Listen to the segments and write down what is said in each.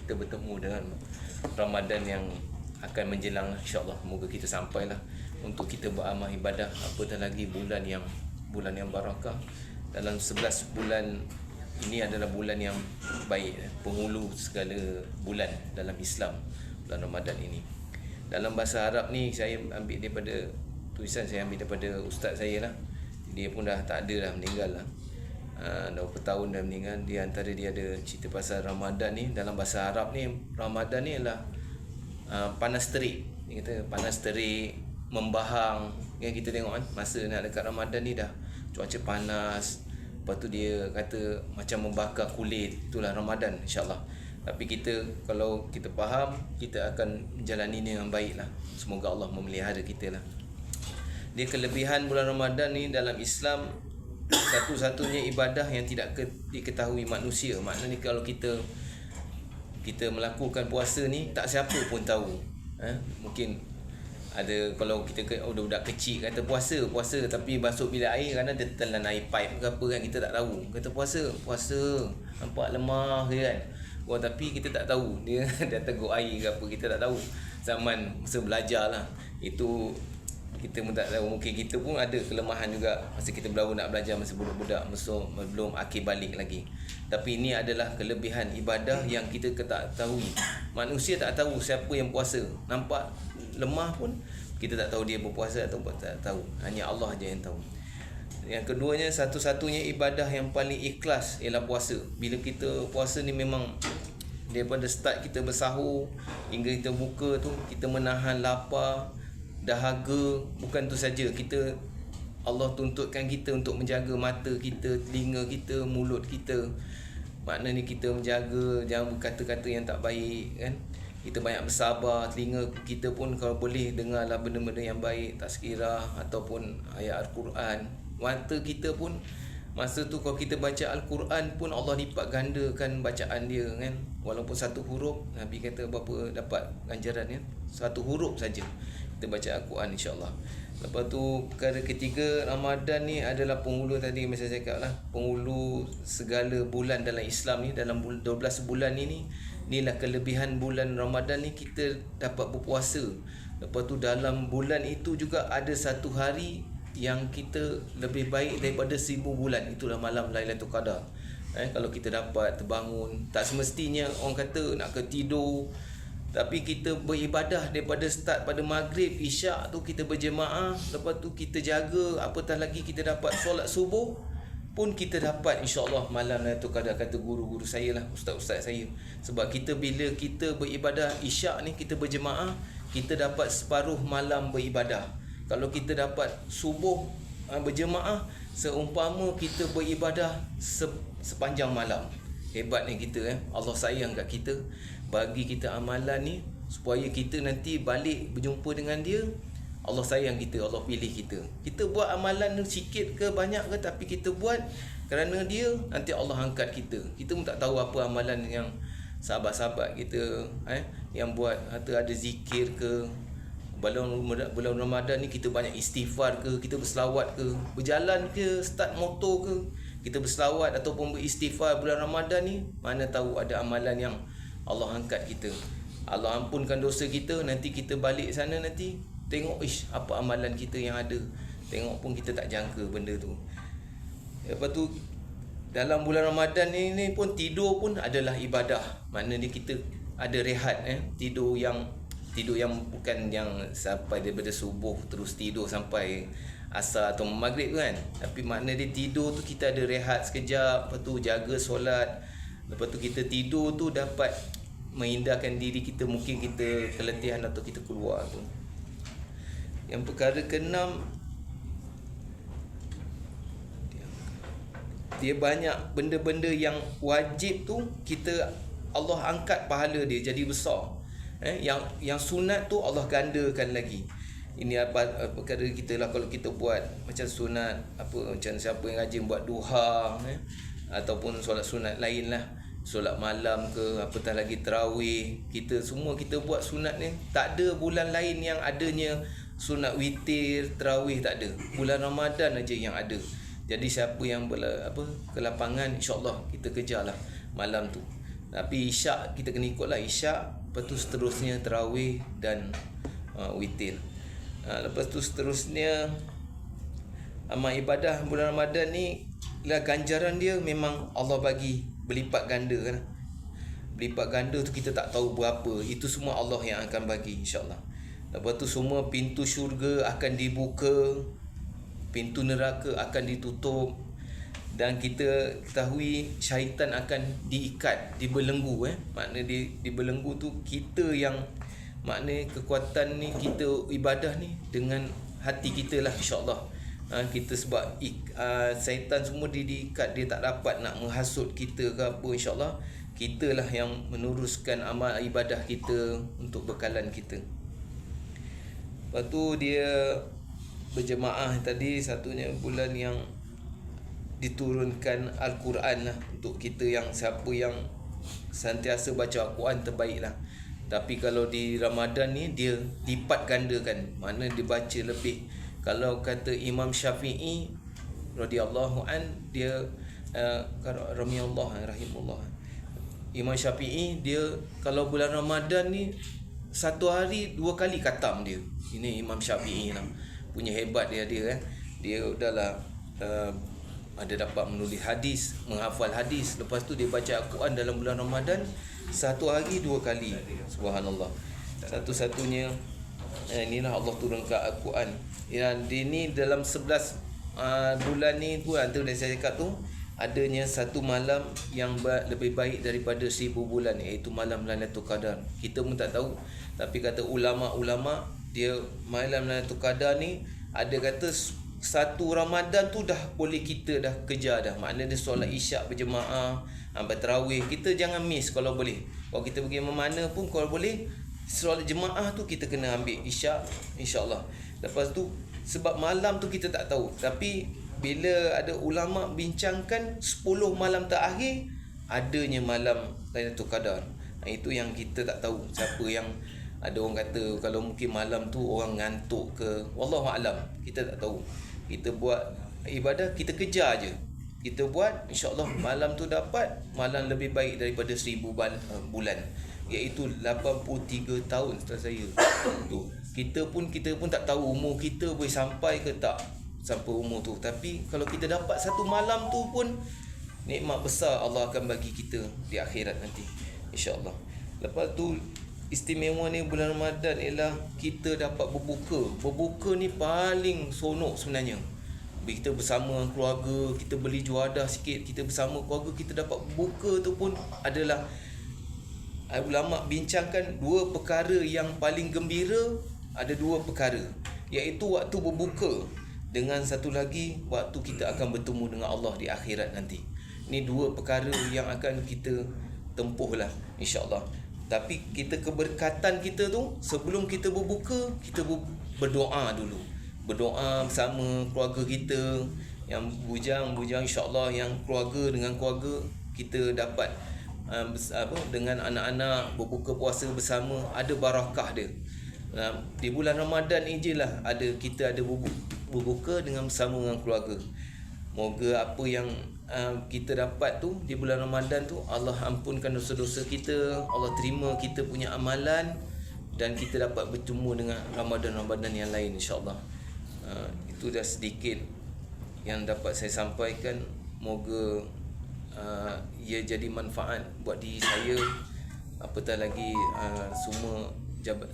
kita bertemu dengan Ramadan yang akan menjelang, insya-Allah. Moga kita sampailah untuk kita beramal ibadah, apatah lagi bulan yang barakah. Dalam 11 bulan ini adalah bulan yang baik, penghulu segala bulan dalam Islam, bulan Ramadan ini. Dalam bahasa Arab ni saya ambil daripada tulisan, saya ambil daripada ustaz saya lah. Dia pun dah tak ada dah, meninggal lah. Dah berapa tahun dah meninggal. Dia antara dia ada cerita pasal Ramadan ni. Dalam bahasa Arab ni, Ramadan ni adalah panas terik. Dia kata panas terik, membahang. Yang kita tengok kan, masa nak dekat Ramadan ni dah cuaca panas. Lepas tu dia kata macam membakar kulit. Itulah Ramadan, insya-Allah. Tapi kita, kalau kita faham, kita akan menjalani ni dengan baik lah. Semoga Allah memelihara kita lah. Dia kelebihan bulan Ramadan ni dalam Islam, satu-satunya ibadah yang tidak diketahui manusia. Maknanya kalau kita melakukan puasa ni, tak siapa pun tahu. Mungkin ada, kalau kita budak kecil kata puasa, tapi masuk bilik air kerana dia telan air pipe ke apa kan, kita tak tahu. Kata puasa, nampak lemah ke kan. Tapi kita tak tahu dia dah teguk air ke apa, kita tak tahu. Zaman masa belajar lah, itu kita pun tak tahu. Mungkin kita pun ada kelemahan juga masa kita nak belajar masa budak-budak, masa belum akhir balik lagi. Tapi ini adalah kelebihan ibadah yang kita tak tahu. Manusia tak tahu siapa yang puasa. Nampak lemah pun kita tak tahu dia berpuasa atau tak tahu. Hanya Allah je yang tahu. Yang keduanya, satu-satunya ibadah yang paling ikhlas ialah puasa. Bila kita puasa ni memang daripada start kita bersahur hingga kita buka tu, kita menahan lapar, dahaga. Bukan tu saja, Allah tuntutkan kita untuk menjaga mata kita, telinga kita, mulut kita. Maknanya kita menjaga, jangan berkata-kata yang tak baik kan. Kita banyak bersabar, telinga kita pun kalau boleh dengarlah benda-benda yang baik, tazkirah ataupun ayat Al-Quran. Mata kita pun masa tu kalau kita baca Al-Quran pun Allah lipat gandakan bacaan dia kan. Walaupun satu huruf, Nabi kata berapa dapat ganjaran ya? Satu huruf saja kita baca Al-Quran, insya-Allah. Lepas tu perkara ketiga, Ramadan ni adalah penghulu, tadi macam saya cakap lah, penghulu segala bulan dalam Islam ni. Dalam 12 bulan ni, inilah kelebihan bulan Ramadan ni, kita dapat berpuasa. Lepas tu dalam bulan itu juga ada satu hari yang kita lebih baik daripada 1000 bulan. Itulah malam Lailatul Qadar. Kalau kita dapat terbangun, tak semestinya orang kata nak ke tidur, tapi kita beribadah daripada start pada maghrib, isyak tu kita berjemaah. Lepas tu kita jaga, apatah lagi kita dapat solat subuh pun kita dapat, insya-Allah, malam Lailatul Qadar. Kata guru-guru saya lah, ustaz-ustaz saya. Sebab kita bila kita beribadah isyak ni, kita berjemaah, kita dapat separuh malam beribadah. Kalau kita dapat subuh berjemaah, seumpama kita beribadah sepanjang malam. Hebatnya kita Allah sayang kat kita, bagi kita amalan ni supaya kita nanti balik berjumpa dengan dia. Allah sayang kita, Allah pilih kita. Kita buat amalan sikit ke banyak ke, tapi kita buat kerana dia, nanti Allah angkat kita. Kita pun tak tahu apa amalan yang sahabat-sahabat kita yang buat, atau ada zikir ke. Bulan Ramadan ni kita banyak istighfar ke, kita berselawat ke, berjalan ke, start motor ke, kita berselawat ataupun beristighfar bulan Ramadan ni, mana tahu ada amalan yang Allah angkat kita. Allah ampunkan dosa kita, nanti kita balik sana, nanti tengok apa amalan kita yang ada. Tengok pun kita tak jangka benda tu. Lepas tu dalam bulan Ramadan ni pun tidur pun adalah ibadah. Maknanya kita ada rehat tidur yang bukan yang sampai daripada subuh terus tidur sampai asar atau maghrib kan. Tapi makna dia tidur tu kita ada rehat sekejap, lepas tu jaga solat. Lepas tu kita tidur tu dapat menghindarkan diri kita, mungkin kita keletihan atau kita keluar tu. Yang perkara keenam, dia banyak benda-benda yang wajib tu kita, Allah angkat pahala dia jadi besar. Yang sunat tu Allah gandakan lagi. Ini apa perkara kita lah, kalau kita buat macam sunat apa, macam siapa yang rajin buat duha ataupun solat sunat lain lah, solat malam ke, apatah lagi tarawih, kita semua kita buat sunat ni. Tak ada bulan lain yang adanya sunat witir, tarawih, tak ada. Bulan Ramadan aja yang ada. Jadi siapa yang ke lapangan, insya-Allah kita kejarlah malam tu. Tapi isyak kita kena ikutlah isyak, lepas tu seterusnya tarawih dan witir. Lepas tu seterusnya amal ibadah bulan Ramadan ni lah, ganjaran dia memang Allah bagi berlipat ganda kan. Berlipat ganda tu kita tak tahu berapa, itu semua Allah yang akan bagi, insya-Allah. Lepas tu semua pintu syurga akan dibuka, pintu neraka akan ditutup, dan kita ketahui syaitan akan diikat, dibelenggu. Makna dibelenggu tu kita yang, makna kekuatan ni kita ibadah ni dengan hati kita lah, insya-Allah. Kita sebab syaitan semua diikat, dia tak dapat nak menghasut kita ke apa, insya-Allah kitalah yang meneruskan amal ibadah kita untuk bekalan kita. Lepas tu dia berjemaah tadi, satunya bulan yang diturunkan Al-Quran lah untuk kita, yang siapa yang sentiasa baca Al-Quran terbaik lah. Tapi kalau di Ramadan ni dia lipat gandakan, mana dia baca lebih. Kalau kata Imam Syafi'i radhiyallahu an, dia rahimullah, Imam Syafi'i dia kalau bulan Ramadan ni satu hari 2 kali khatam dia. Ini Imam Syafi'i lah, punya hebat dia dia udahlah ada dapat menulis hadis, menghafal hadis, lepas tu dia baca Al-Quran dalam bulan Ramadan satu hari 2 kali. Subhanallah. Satu-satunya inilah Allah turunkan Al-Quran. Ini dalam 11 bulan ni tu, antara saya cakap tu, adanya satu malam yang lebih baik daripada 1000 bulan, iaitu malam Lailatul Qadar. Kita pun tak tahu, tapi kata ulama-ulama, dia malam Lailatul Qadar ni ada kata satu Ramadan tu dah boleh kita dah kejar dah. Maknanya dia solat isyak berjemaah, bertarawih, kita jangan miss kalau boleh. Kalau kita pergi mana pun, kalau boleh solat jemaah tu kita kena ambil isyak, insya-Allah. Lepas tu sebab malam tu kita tak tahu, tapi bila ada ulama bincangkan 10 malam terakhir adanya malam Lailatul Qadar. Itu yang kita tak tahu. Siapa yang, ada orang kata kalau mungkin malam tu orang ngantuk ke, wallahu alam, kita tak tahu. Kita buat ibadah, kita kejar je, kita buat, insya-Allah malam tu dapat malam lebih baik daripada 1000 bulan, iaitu 83 tahun setelah saya tu. Kita pun tak tahu umur kita boleh sampai ke tak sampai umur tu. Tapi kalau kita dapat satu malam tu pun nikmat besar Allah akan bagi kita di akhirat nanti, insya-Allah. Lepas tu istimewa ni bulan Ramadan ialah kita dapat berbuka. Berbuka ni paling sonok sebenarnya. Kita bersama keluarga, kita beli juadah sikit, kita bersama keluarga, kita dapat berbuka tu pun adalah, ulama bincangkan 2 perkara yang paling gembira. Ada 2 perkara, iaitu waktu berbuka, dengan satu lagi waktu kita akan bertemu dengan Allah di akhirat nanti. Ini 2 perkara yang akan kita tempuh lah, insya-Allah. Tapi kita, keberkatan kita tu, sebelum kita berbuka, kita berdoa dulu. Berdoa bersama keluarga kita, yang bujang, insya-Allah, yang keluarga dengan keluarga kita dapat dengan anak-anak berbuka puasa bersama, ada barakah dia. Di bulan Ramadan ni je lah kita ada berbuka dengan bersama dengan keluarga. Moga apa yang kita dapat tu di bulan Ramadan tu, Allah ampunkan dosa-dosa kita, Allah terima kita punya amalan, dan kita dapat bertemu dengan Ramadan-Ramadan yang lain, insya-Allah. Itu dah sedikit yang dapat saya sampaikan. Moga ia jadi manfaat buat diri saya, apatah lagi semua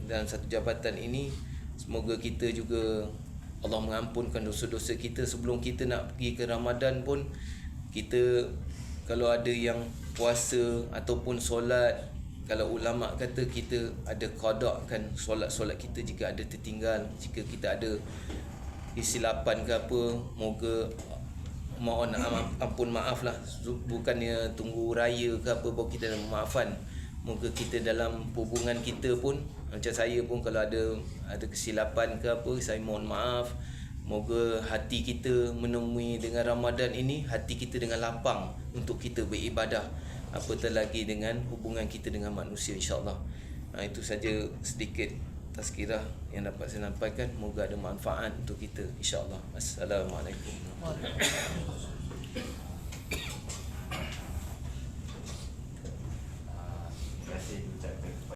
dalam satu jabatan ini. Semoga kita juga Allah mengampunkan dosa-dosa kita sebelum kita nak pergi ke Ramadan pun. Kita kalau ada yang puasa ataupun solat, kalau ulama kata kita ada qada kan solat-solat kita jika ada tertinggal, jika kita ada kesilapan ke apa, moga mohon ampun, maaf lah, bukannya tunggu raya ke apa baru kita memaafkan. Moga kita dalam hubungan kita pun, macam saya pun kalau ada kesilapan ke apa, saya mohon maaf. Moga hati kita menemui dengan Ramadan ini, hati kita dengan lapang untuk kita beribadah, apatah lagi dengan hubungan kita dengan manusia, insya-Allah. Itu saja sedikit tazkirah yang dapat saya sampaikan. Moga ada manfaat untuk kita, insya-Allah. Assalamualaikum warahmatullahi wabarakatuh.